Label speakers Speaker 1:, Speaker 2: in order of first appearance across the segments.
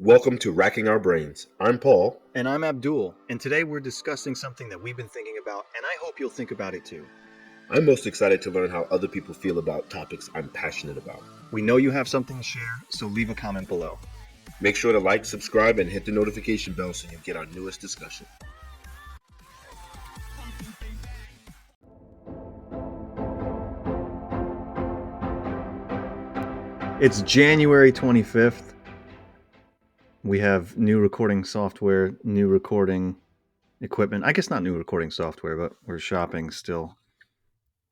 Speaker 1: Welcome to Racking Our Brains. I'm Paul.
Speaker 2: And I'm Abdul, and today we're discussing something that we've been thinking about, and I hope you'll think about it too.
Speaker 1: I'm most excited to learn how other people feel about topics I'm passionate about.
Speaker 2: We know you have something to share, so leave a comment below.
Speaker 1: Make sure to like, subscribe, and hit the notification bell so you get our newest discussion.
Speaker 2: It's January 25th. We have new recording software, new recording equipment. I guess not new recording software, but we're shopping still.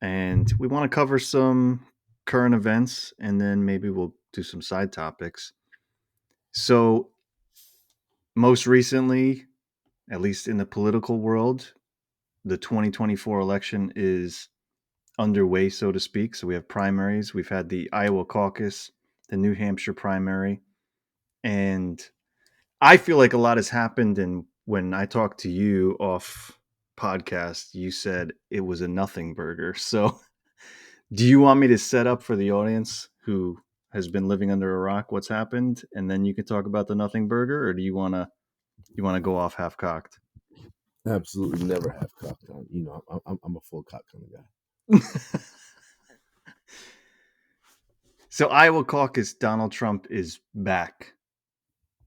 Speaker 2: And we want to cover some current events, and then maybe we'll do some side topics. So, most recently, at least in the political world, the 2024 election is underway, so to speak. So we have primaries. We've had the Iowa Caucus, the New Hampshire Primary, and I feel like a lot has happened. And when I talked to you off podcast, you said it was a nothing burger. So do you want me to set up for the audience who has been living under a rock what's happened, and then you can talk about the nothing burger, or do you want to go off half cocked?
Speaker 1: Absolutely never half cocked. I'm a full cock kind of guy.
Speaker 2: So Iowa Caucus, Donald Trump is back,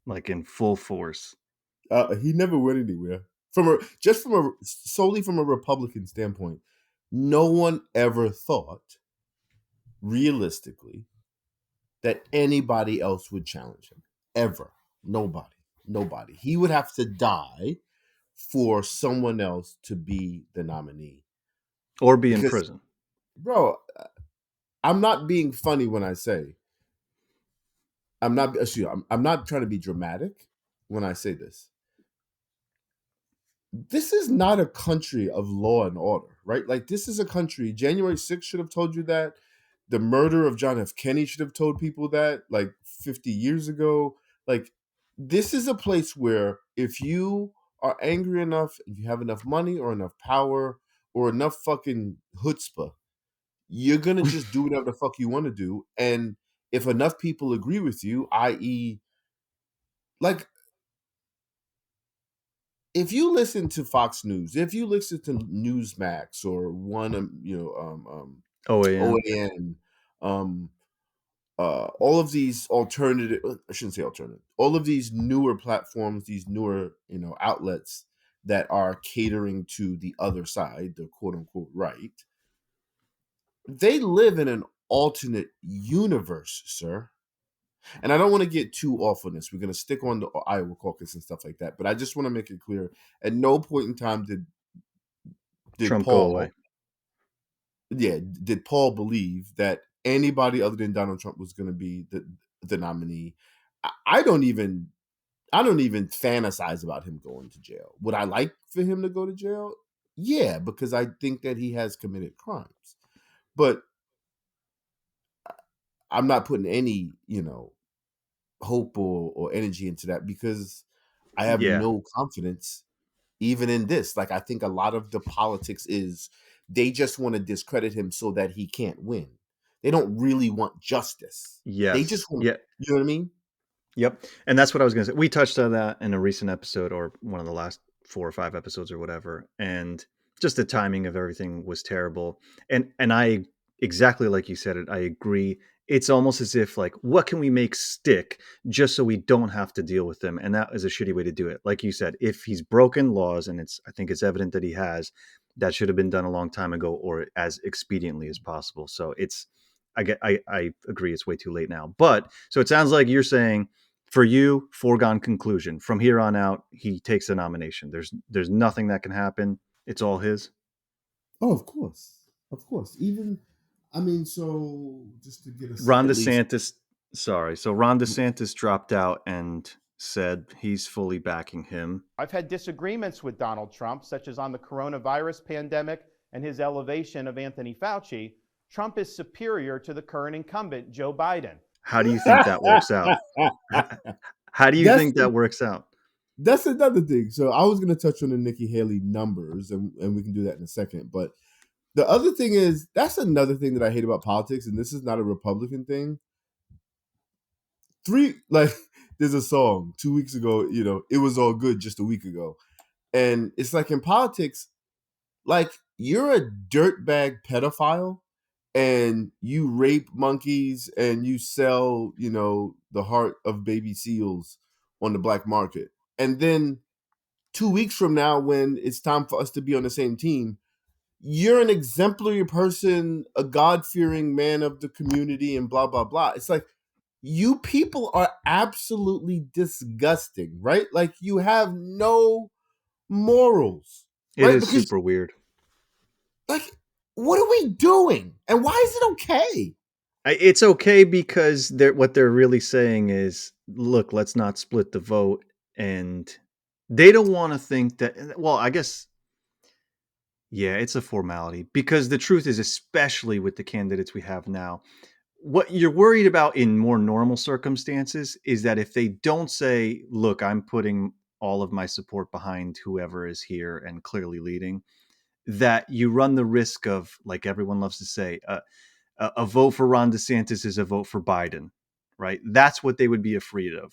Speaker 2: like in full force.
Speaker 1: He never went anywhere. Solely from a Republican standpoint, no one ever thought, realistically, that anybody else would challenge him. Ever. Nobody. He would have to die for someone else to be the nominee.
Speaker 2: Or be in prison.
Speaker 1: Bro, I'm not being funny when I say, I'm not trying to be dramatic when I say this. This is not a country of law and order, right? Like, this is a country, January 6th should have told you that. The murder of John F. Kennedy should have told people that, like, 50 years ago. Like, this is a place where if you are angry enough, if you have enough money or enough power or enough fucking chutzpah, you're going to just do whatever the fuck you want to do. And if enough people agree with you, i.e., like, if you listen to Fox News, if you listen to Newsmax or OAN, all of these alternative, I shouldn't say alternative, all of these newer platforms, these newer, outlets that are catering to the other side, the quote unquote right, they live in an alternate universe, sir. And I don't want to get too off on this. We're going to stick on the Iowa Caucus and stuff like that. But I just want to make it clear, at no point in time did
Speaker 2: Trump
Speaker 1: Paul
Speaker 2: go away.
Speaker 1: Yeah, did Paul believe that anybody other than Donald Trump was going to be the nominee? I don't even fantasize about him going to jail. Would I like for him to go to jail? Yeah, because I think that he has committed crimes. But I'm not putting any, hope or energy into that because I have no confidence even in this. Like, I think a lot of the politics is they just want to discredit him so that he can't win. They don't really want justice.
Speaker 2: Yes.
Speaker 1: They just want, you know what I mean?
Speaker 2: Yep. And that's what I was going to say. We touched on that in a recent episode or one of the last 4 or 5 episodes or whatever. And just the timing of everything was terrible. And I, exactly like you said it, I agree. It's almost as if, like, what can we make stick just so we don't have to deal with them? And that is a shitty way to do it. Like you said, if he's broken laws, and I think it's evident that he has, that should have been done a long time ago or as expediently as possible. So I agree, it's way too late now. But so it sounds like you're saying, for you, foregone conclusion. From here on out, he takes the nomination. There's nothing that can happen. It's all his.
Speaker 1: Oh, of course. Even, I mean, so just to get a
Speaker 2: Ron DeSantis. So Ron DeSantis dropped out and said he's fully backing him.
Speaker 3: I've had disagreements with Donald Trump, such as on the coronavirus pandemic and his elevation of Anthony Fauci. Trump is superior to the current incumbent, Joe Biden.
Speaker 2: How do you think that works out? How do you think that works out?
Speaker 1: That's another thing. So I was going to touch on the Nikki Haley numbers, and we can do that in a second. But the other thing is, that's another thing that I hate about politics, and this is not a Republican thing. there's a song 2 weeks ago, it was all good just a week ago. And it's like in politics, like you're a dirtbag pedophile and you rape monkeys and you sell, the heart of baby seals on the black market. And then 2 weeks from now, when it's time for us to be on the same team, you're an exemplary person, a God-fearing man of the community, and blah, blah, blah. It's like, you people are absolutely disgusting, right? Like, you have no morals,
Speaker 2: It
Speaker 1: right?
Speaker 2: is
Speaker 1: Because,
Speaker 2: super weird.
Speaker 1: like, what are we doing? And why is it okay?
Speaker 2: It's okay because what they're really saying is, look, let's not split the vote. And they don't want to think that, well, I guess, yeah, it's a formality because the truth is, especially with the candidates we have now, what you're worried about in more normal circumstances is that if they don't say, look, I'm putting all of my support behind whoever is here and clearly leading, that you run the risk of, like everyone loves to say, a vote for Ron DeSantis is a vote for Biden, right? That's what they would be afraid of.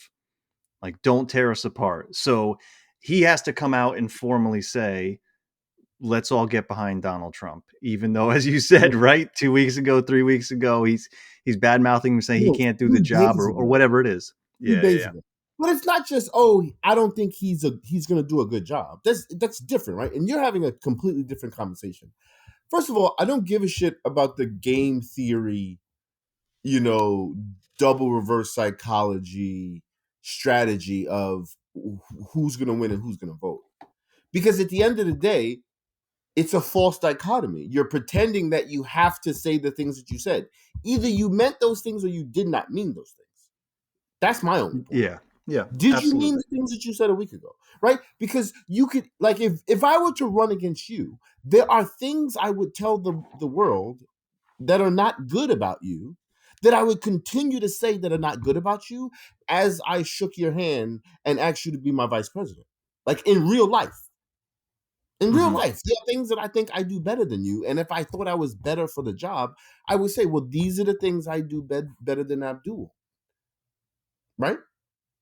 Speaker 2: Like, don't tear us apart. So he has to come out and formally say, let's all get behind Donald Trump, even though, as you said, right, 2 weeks ago, 3 weeks ago, he's bad mouthing him, saying he can't do the
Speaker 1: 3
Speaker 2: job
Speaker 1: days
Speaker 2: or
Speaker 1: ago.
Speaker 2: whatever it is.
Speaker 1: 3
Speaker 2: Yeah,
Speaker 1: days
Speaker 2: yeah.
Speaker 1: ago. But it's not just, I don't think he's going to do a good job. That's different, right? And you're having a completely different conversation. First of all, I don't give a shit about the game theory, double reverse psychology strategy of who's going to win and who's going to vote. Because at the end of the day, it's a false dichotomy. You're pretending that you have to say the things that you said. Either you meant those things or you did not mean those things. That's my only point.
Speaker 2: Yeah, yeah.
Speaker 1: Did
Speaker 2: Absolutely.
Speaker 1: you mean the things that you said a week ago? Right? Because you could, like, if I were to run against you, there are things I would tell the world that are not good about you, that I would continue to say that are not good about you as I shook your hand and asked you to be my vice president. Like, in real life. In real life, there are things that I think I do better than you. And if I thought I was better for the job, I would say, well, these are the things I do better than Abdul. Right?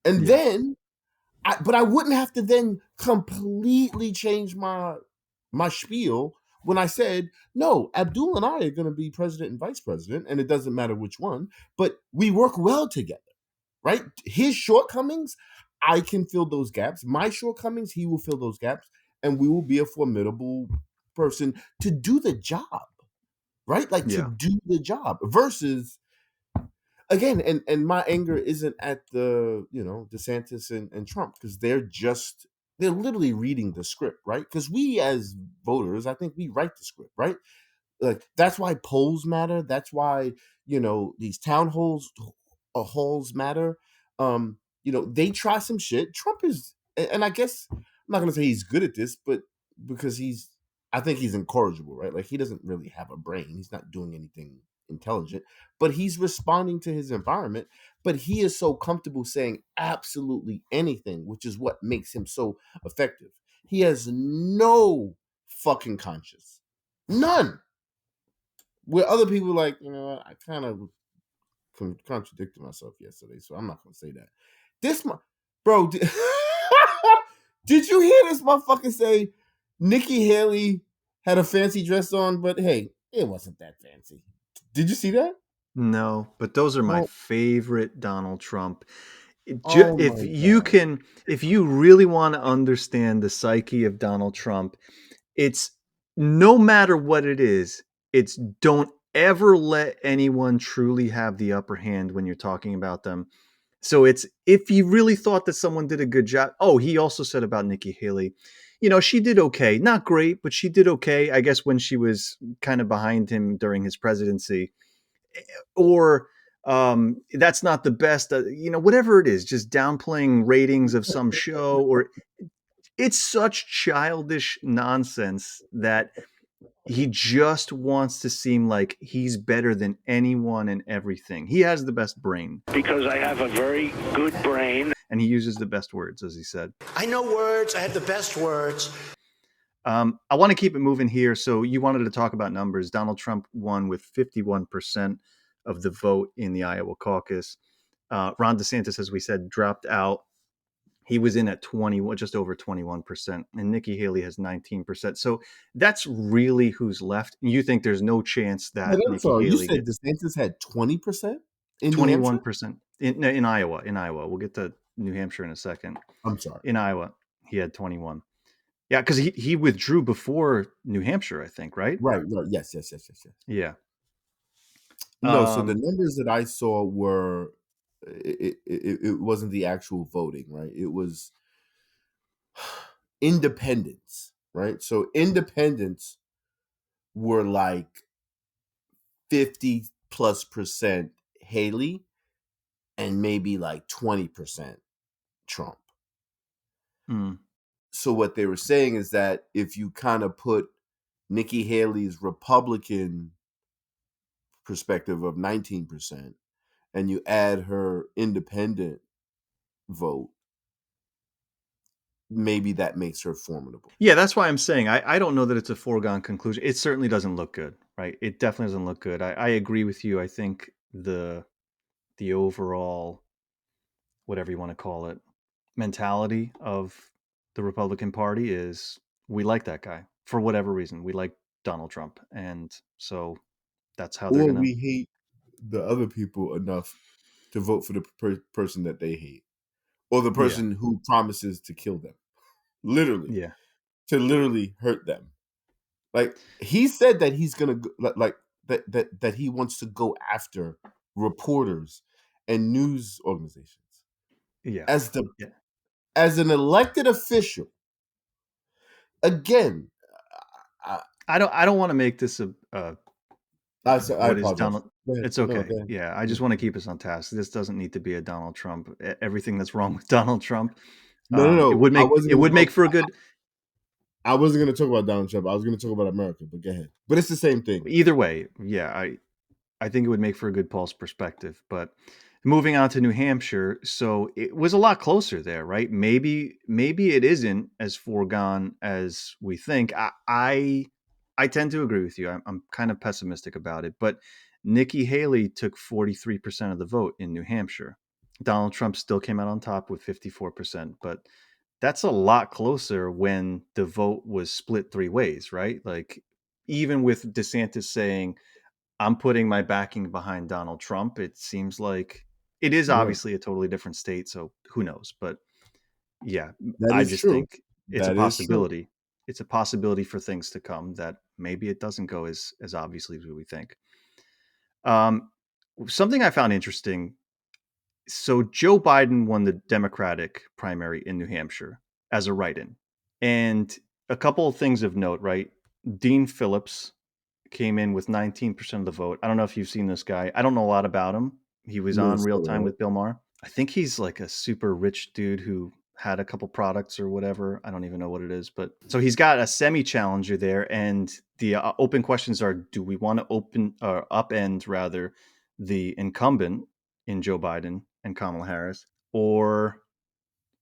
Speaker 1: And
Speaker 2: Yeah.
Speaker 1: then, but I wouldn't have to then completely change my spiel when I said, no, Abdul and I are going to be president and vice president, and it doesn't matter which one, but we work well together. Right? His shortcomings, I can fill those gaps. My shortcomings, he will fill those gaps, and we will be a formidable person to do the job. Right? Like, to
Speaker 2: Yeah.
Speaker 1: do the job versus, again, and my anger isn't at the, DeSantis and Trump, because they're literally reading the script, right? Because we as voters, I think we write the script, right? Like, that's why polls matter. That's why, these town halls matter. They try some shit. Trump is, and I guess I'm not gonna say he's good at this, but because I think he's incorrigible, right? Like, he doesn't really have a brain. He's not doing anything intelligent, but he's responding to his environment. But he is so comfortable saying absolutely anything, which is what makes him so effective. He has no fucking conscience. None. Where other people, like, I kind of contradicted myself yesterday, so I'm not gonna say that. Bro, did you hear this motherfucker say Nikki Haley had a fancy dress on, but hey, it wasn't that fancy? Did you see that?
Speaker 2: No, but those are my
Speaker 1: Oh,
Speaker 2: favorite Donald Trump.
Speaker 1: oh
Speaker 2: If
Speaker 1: my
Speaker 2: you
Speaker 1: god.
Speaker 2: can, if you really want to understand the psyche of Donald Trump, it's no matter what it is, it's don't ever let anyone truly have the upper hand when you're talking about them. So it's, if you really thought that someone did a good job. Oh, he also said about Nikki Haley, she did okay. Not great, but she did okay, I guess, when she was kind of behind him during his presidency. Or that's not the best, whatever it is, just downplaying ratings of some show, or it's such childish nonsense that he just wants to seem like he's better than anyone and everything. He has the best brain.
Speaker 4: Because I have a very good brain.
Speaker 2: And he uses the best words, as he said.
Speaker 4: I know words. I have the best words.
Speaker 2: I want to keep it moving here. So you wanted to talk about numbers. Donald Trump won with 51% of the vote in the Iowa caucus. Ron DeSantis, as we said, dropped out. He was in at just over 21%, and Nikki Haley has 19%. So that's really who's left. You think there's no chance that
Speaker 1: Wait, I'm
Speaker 2: Nikki
Speaker 1: sorry. You
Speaker 2: Haley
Speaker 1: said
Speaker 2: gets
Speaker 1: DeSantis had 20% in New Hampshire?
Speaker 2: 21% in Iowa. In Iowa, we'll get to New Hampshire in a second.
Speaker 1: I'm sorry.
Speaker 2: In Iowa, he had 21. Yeah, because he withdrew before New Hampshire, I think, right?
Speaker 1: Right. Yes.
Speaker 2: Yeah.
Speaker 1: No, so the numbers that I saw were it wasn't the actual voting, right? It was independents, right? So independents were like 50+% Haley and maybe like 20% Trump.
Speaker 2: Mm.
Speaker 1: So what they were saying is that if you kind of put Nikki Haley's Republican perspective of 19% and you add her independent vote, maybe that makes her formidable.
Speaker 2: Yeah, that's why I'm saying I don't know that it's a foregone conclusion. It certainly doesn't look good, right? It definitely doesn't look good. I agree with you. I think the overall, whatever you want to call it, mentality of the Republican Party is we like that guy for whatever reason. We like Donald Trump, and so that's how they're
Speaker 1: Or
Speaker 2: gonna.
Speaker 1: we hate the other people enough to vote for the person that they hate, or the person who promises to kill them, literally,
Speaker 2: Yeah.
Speaker 1: to literally hurt them. Like he said that he's gonna like that he wants to go after reporters and news organizations
Speaker 2: Yeah.
Speaker 1: as
Speaker 2: Yeah.
Speaker 1: as an elected official. Again,
Speaker 2: I don't want to make this a
Speaker 1: I
Speaker 2: what is
Speaker 1: apologize.
Speaker 2: Donald.
Speaker 1: Go ahead.
Speaker 2: It's
Speaker 1: No,
Speaker 2: okay.
Speaker 1: go ahead.
Speaker 2: Yeah, I just want to keep us on task. This doesn't need to be a Donald Trump. Everything that's wrong with Donald Trump. It
Speaker 1: No.
Speaker 2: would make for a good.
Speaker 1: I wasn't going to talk about Donald Trump. I was going to talk about America, but go ahead. But it's the same thing.
Speaker 2: Either way, yeah, I think it would make for a good pulse perspective. But moving on to New Hampshire, so it was a lot closer there, right? Maybe it isn't as foregone as we think. I tend to agree with you. I'm kind of pessimistic about it, but Nikki Haley took 43% of the vote in New Hampshire. Donald Trump still came out on top with 54%, but that's a lot closer when the vote was split three ways, right? Like even with DeSantis saying, I'm putting my backing behind Donald Trump, it seems like it is
Speaker 1: Yeah,
Speaker 2: obviously a totally different state, so who knows? But yeah,
Speaker 1: that
Speaker 2: I
Speaker 1: is
Speaker 2: just
Speaker 1: true.
Speaker 2: think it's a
Speaker 1: That is true.
Speaker 2: possibility. It's a possibility for things to come that maybe it doesn't go as obviously as we think. Um, Something I found interesting. So Joe Biden won the Democratic primary in New Hampshire as a write-in, and a couple of things of note, right? Dean Phillips came in with 19% of the vote. I don't know if you've seen this guy. I don't know a lot about him. He was on Real
Speaker 1: Minnesota,
Speaker 2: Time
Speaker 1: right?
Speaker 2: with Bill Maher. I think he's like a super rich dude who had a couple products or whatever. I don't even know what it is, but so he's got a semi challenger there, and the open questions are: do we want to upend rather the incumbent in Joe Biden and Kamala Harris, or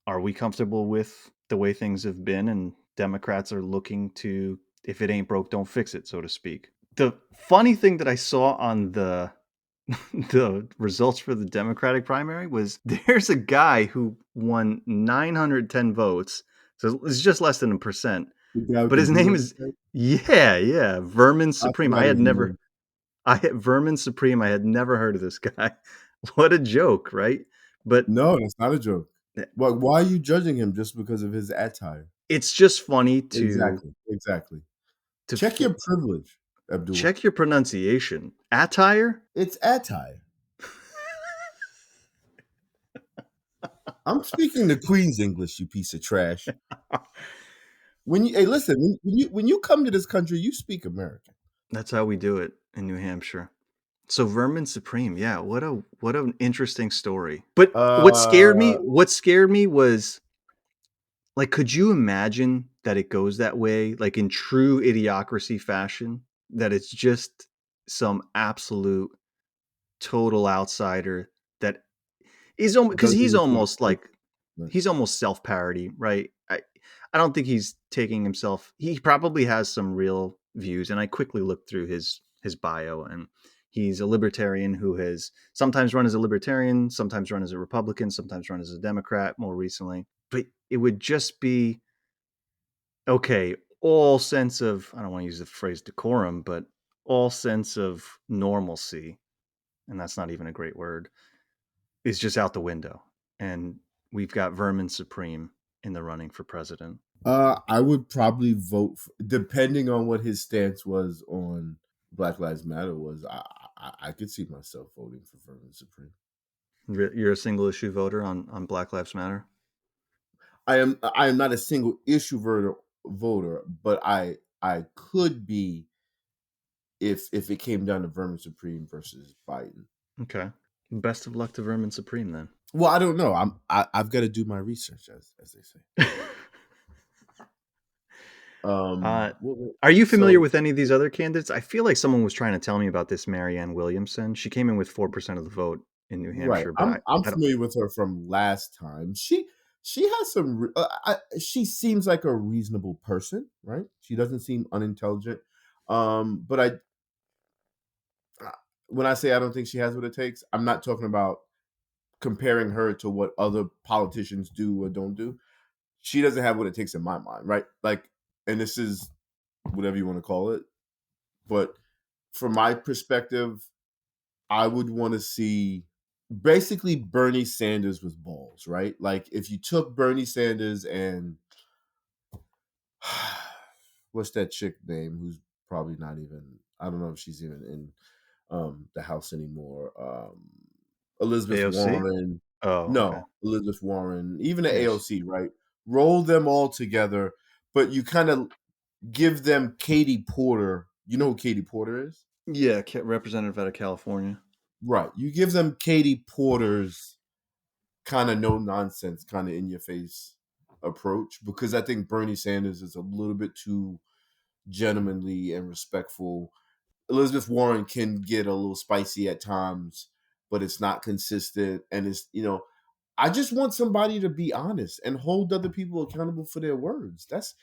Speaker 2: are we comfortable with the way things have been and Democrats are looking to, if it ain't broke, don't fix it, so to speak? The funny thing that I saw on the the results for the Democratic primary was there's a guy who won 910 votes. So it's just less than a percent.
Speaker 1: The guy with
Speaker 2: But
Speaker 1: the
Speaker 2: his name
Speaker 1: beard,
Speaker 2: is
Speaker 1: right?
Speaker 2: Vermin
Speaker 1: I
Speaker 2: Supreme.
Speaker 1: forgot his name.
Speaker 2: Vermin Supreme. I had never heard of this guy. What a joke, right? But
Speaker 1: No, that's not a joke. Why are you judging him just because of his attire?
Speaker 2: it's just funny to
Speaker 1: Exactly.
Speaker 2: to
Speaker 1: Check your privilege, Abdul.
Speaker 2: check your pronunciation. Attire?
Speaker 1: It's attire. I'm speaking the Queen's English, you piece of trash. Listen, when you come to this country, you speak American.
Speaker 2: That's how we do it in New Hampshire. So Vermin Supreme, yeah, what an interesting story. But
Speaker 1: Uh,
Speaker 2: what scared me was, like, could you imagine that it goes that way, like in true idiocracy fashion, that it's just some absolute total outsider that is almost, because
Speaker 1: doesn't
Speaker 2: he's
Speaker 1: reflect
Speaker 2: almost like
Speaker 1: right.
Speaker 2: he's almost self-parody, right? I don't think he's taking himself. He probably has some real views, and I quickly looked through his bio, and He's a libertarian who has sometimes run as a libertarian, sometimes run as a Republican, sometimes run as a Democrat more recently. But it would just be, okay, all sense of, I don't want to use the phrase decorum, but all sense of normalcy, and that's not even a great word, is just out the window. And we've got Vermin Supreme in the running for president.
Speaker 1: I would probably vote for, depending on what his stance was on Black Lives Matter. I could see myself voting for Vermin Supreme.
Speaker 2: You're a single issue voter on Black Lives Matter?
Speaker 1: I am not a single issue voter, but I could be if it came down to Vermin Supreme versus Biden.
Speaker 2: Okay. Best of luck to Vermin Supreme then.
Speaker 1: Well, I don't know. I've got to do my research, as they say.
Speaker 2: Are you familiar with any of these other candidates? I feel like someone was trying to tell me about this Marianne Williamson. She came in with 4% of the vote in New Hampshire,
Speaker 1: right.
Speaker 2: but
Speaker 1: I'm familiar with her from last time. She has some. She seems like a reasonable person, right? She doesn't seem unintelligent. But when I say I don't think she has what it takes, I'm not talking about comparing her to what other politicians do or don't do. She doesn't have what it takes in my mind, right? Like, and this is whatever you want to call it, but from my perspective, I would want to see basically Bernie Sanders with balls, right? Like if you took Bernie Sanders and what's that chick name who's probably not even, I don't know if she's even in the House anymore. Elizabeth
Speaker 2: AOC?
Speaker 1: Warren.
Speaker 2: Oh,
Speaker 1: No,
Speaker 2: okay.
Speaker 1: Elizabeth Warren, even the
Speaker 2: Yes.
Speaker 1: AOC, right? Roll them all together, but you kind of give them Katie Porter. You know who Katie Porter is?
Speaker 2: Yeah, representative out of California.
Speaker 1: Right. You give them Katie Porter's kind of no nonsense, kind of in your face approach, because I think Bernie Sanders is a little bit too gentlemanly and respectful. Elizabeth Warren can get a little spicy at times, but it's not consistent. And it's, I just want somebody to be honest and hold other people accountable for their words. That's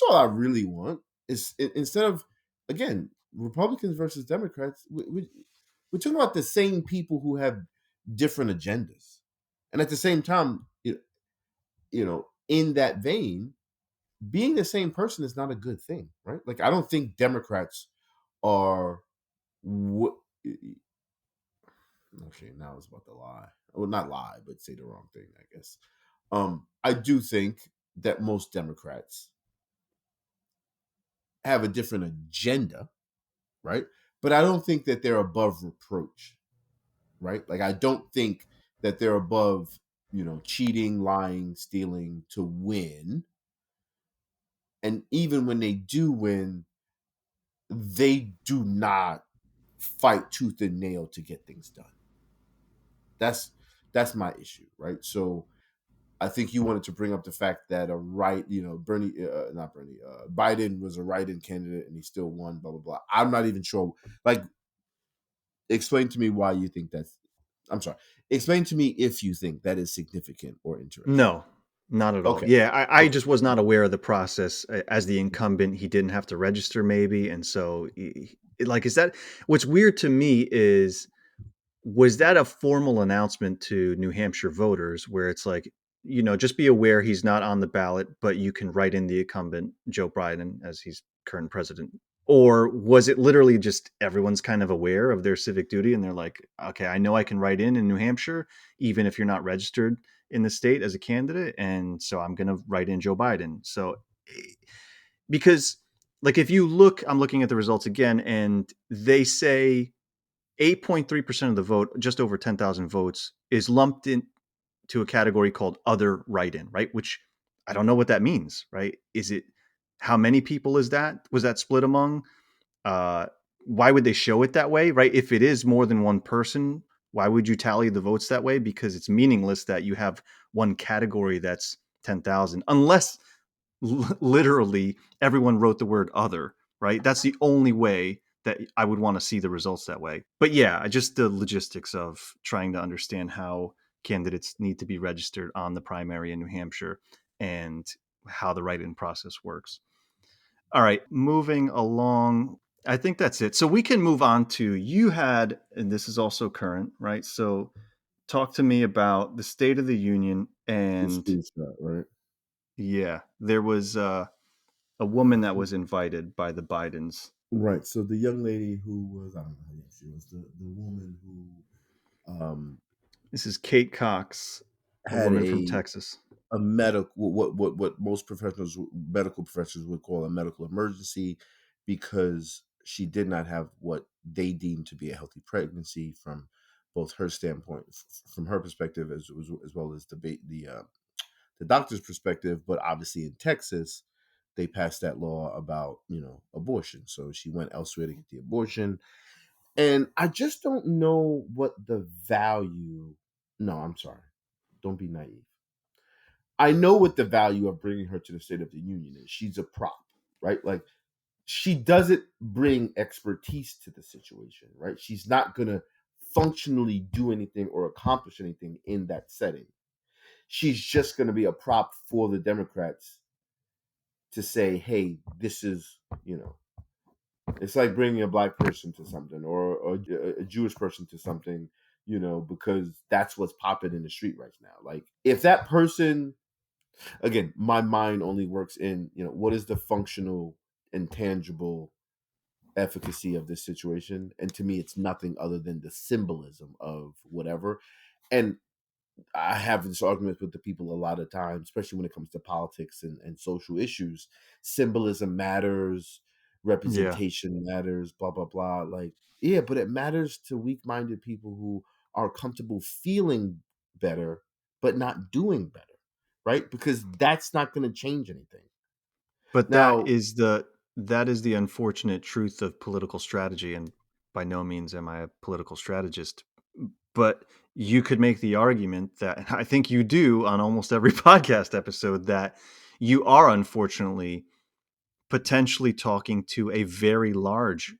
Speaker 1: all I really want. Is instead of, again, Republicans versus Democrats, we're talking about the same people who have different agendas. And at the same time, in that vein, being the same person is not a good thing, right? Like, I don't think Democrats are what. Okay, now I was about to lie. Well, not lie, but say the wrong thing, I guess. I do think that most Democrats have a different agenda, right? But I don't think that they're above reproach, right? Like, I don't think that they're above, cheating, lying, stealing to win. And even when they do win, they do not fight tooth and nail to get things done. That's my issue, right? So I think you wanted to bring up the fact that Biden was a write-in candidate and he still won, blah, blah, blah. I'm not even sure. Like, explain to me why you think that's, I'm sorry. Explain to me if you think that is significant or interesting.
Speaker 2: No, not at all.
Speaker 1: Okay.
Speaker 2: Yeah, I just was not aware of the process. As the incumbent, he didn't have to register maybe. And so, is that, what's weird to me is, was that a formal announcement to New Hampshire voters where it's like, just be aware he's not on the ballot, but you can write in the incumbent, Joe Biden, as he's current president? Or was it literally just everyone's kind of aware of their civic duty and they're like, okay, I know I can write in New Hampshire, even if you're not registered in the state as a candidate. And so I'm going to write in Joe Biden. So, because like, if you look, I'm looking at the results again, and they say 8.3% of the vote, just over 10,000 votes, is lumped into a category called other write-in, right? Which I don't know what that means, right? Is it, how many people is that? Was that split among? Why would they show it that way, right? If it is more than one person, why would you tally the votes that way? Because it's meaningless that you have one category that's 10,000, unless literally everyone wrote the word other, right? That's the only way that I would want to see the results that way. But yeah, just the logistics of trying to understand how candidates need to be registered on the primary in New Hampshire and how the write-in process works. All right, moving along. I think that's it. So we can move on to, you had, and this is also current, right? So talk to me about the State of the Union.
Speaker 1: The
Speaker 2: And
Speaker 1: screenshot, right?
Speaker 2: yeah, there was a woman that was invited by the Bidens.
Speaker 1: Right. So the young lady who was, I don't know how young she was, the woman who
Speaker 2: This is Kate Cox, a
Speaker 1: had
Speaker 2: woman from Texas.
Speaker 1: a medical, what most medical professionals would call a medical emergency, because she did not have what they deemed to be a healthy pregnancy from both her standpoint, from her perspective, as well as the doctor's perspective. But obviously in Texas, they passed that law about, abortion. So she went elsewhere to get the abortion. And I just don't know what the value. No, I'm sorry. Don't be naive. I know what the value of bringing her to the State of the Union is. She's a prop, right? Like, she doesn't bring expertise to the situation, right? She's not going to functionally do anything or accomplish anything in that setting. She's just going to be a prop for the Democrats to say, hey, this is, it's like bringing a black person to something, or a Jewish person to something, because that's what's popping in the street right now. Like, if that person, again, my mind only works in, what is the functional and tangible efficacy of this situation? And to me, it's nothing other than the symbolism of whatever. And I have this argument with the people a lot of times, especially when it comes to politics and social issues. Symbolism matters,
Speaker 2: Yeah.
Speaker 1: representation matters, blah, blah, blah. Like, yeah, but it matters to weak-minded people who are comfortable feeling better, but not doing better, right? Because that's not going to change anything.
Speaker 2: But
Speaker 1: Now,
Speaker 2: that is the unfortunate truth of political strategy, and by no means am I a political strategist. But you could make the argument that, and I think you do on almost every podcast episode, that you are unfortunately potentially talking to a very large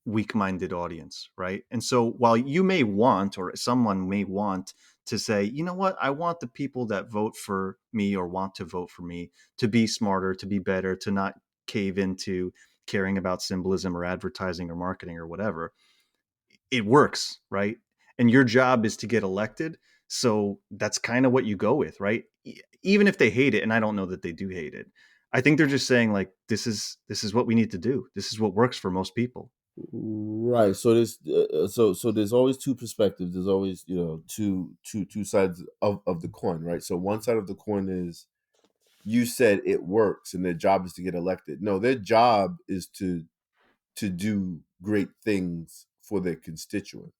Speaker 2: weak-minded audience, right? And so while you may want, or someone may want to say, you know what, I want the people that vote for me or want to vote for me to be smarter, to be better, to not cave into caring about symbolism or advertising or marketing or whatever. It works, right? And your job is to get elected. So that's kind of what you go with, right? Even if they hate it, and I don't know that they do hate it. I think they're just saying, like, this is what we need to do. This is what works for most people.
Speaker 1: right. So there's always two perspectives. There's always, two sides of the coin, right? So one side of the coin is, you said it works and their job is to get elected. No, their job is to do great things for their constituents.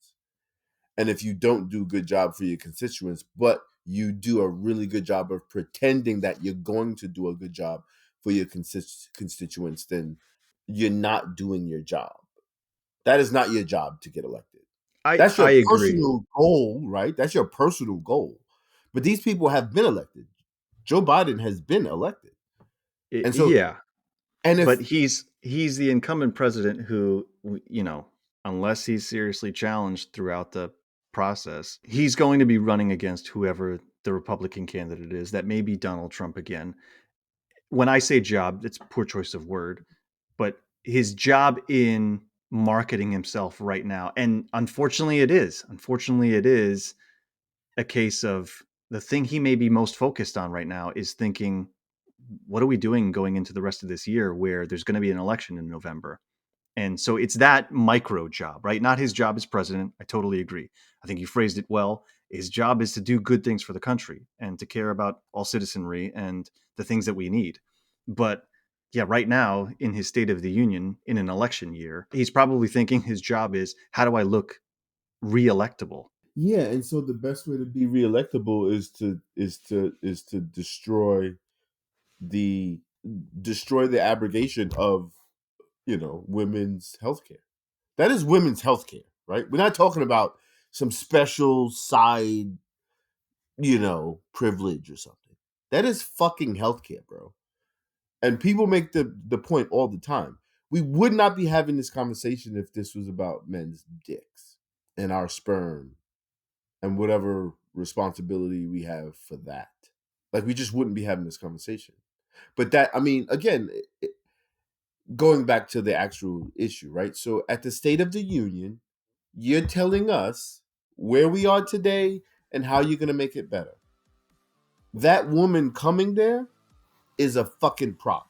Speaker 1: And if you don't do a good job for your constituents, but you do a really good job of pretending that you're going to do a good job for your constituents, then you're not doing your job. That is not your job to get elected. That's
Speaker 2: I
Speaker 1: your
Speaker 2: agree.
Speaker 1: personal goal, right? That's your personal goal. But these people have been elected. Joe Biden has been elected. And so,
Speaker 2: Yeah,
Speaker 1: and
Speaker 2: but
Speaker 1: if,
Speaker 2: he's the incumbent president who, unless he's seriously challenged throughout the process, he's going to be running against whoever the Republican candidate is. That may be Donald Trump again. When I say job, it's poor choice of word, but his job in marketing himself right now, and unfortunately it is a case of, the thing he may be most focused on right now is thinking, what are we doing going into the rest of this year where there's going to be an election in November? And so it's that micro job, right? Not his job as president. I totally agree. I think you phrased it well. His job is to do good things for the country and to care about all citizenry and the things that we need. But yeah, right now in his State of the Union, in an election year, he's probably thinking his job is, how do I look re-electable?
Speaker 1: yeah, and so the best way to be reelectable is to the destroy the abrogation of, women's health care. That is women's health care, right? We're not talking about some special side, privilege or something. That is fucking healthcare, bro. And people make the point all the time. We would not be having this conversation if this was about men's dicks and our sperm and whatever responsibility we have for that. Like, we just wouldn't be having this conversation. But that, I mean, again, going back to the actual issue, right? So at the State of the Union, you're telling us where we are today and how you're going to make it better. That woman coming there is a fucking prop.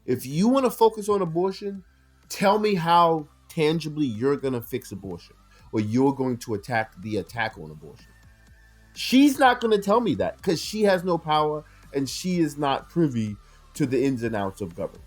Speaker 1: If you want to focus on abortion, tell me how tangibly you're going to fix abortion or you're going to attack the attack on abortion. She's not going to tell me that because she has no power and she is not privy to the ins and outs of government.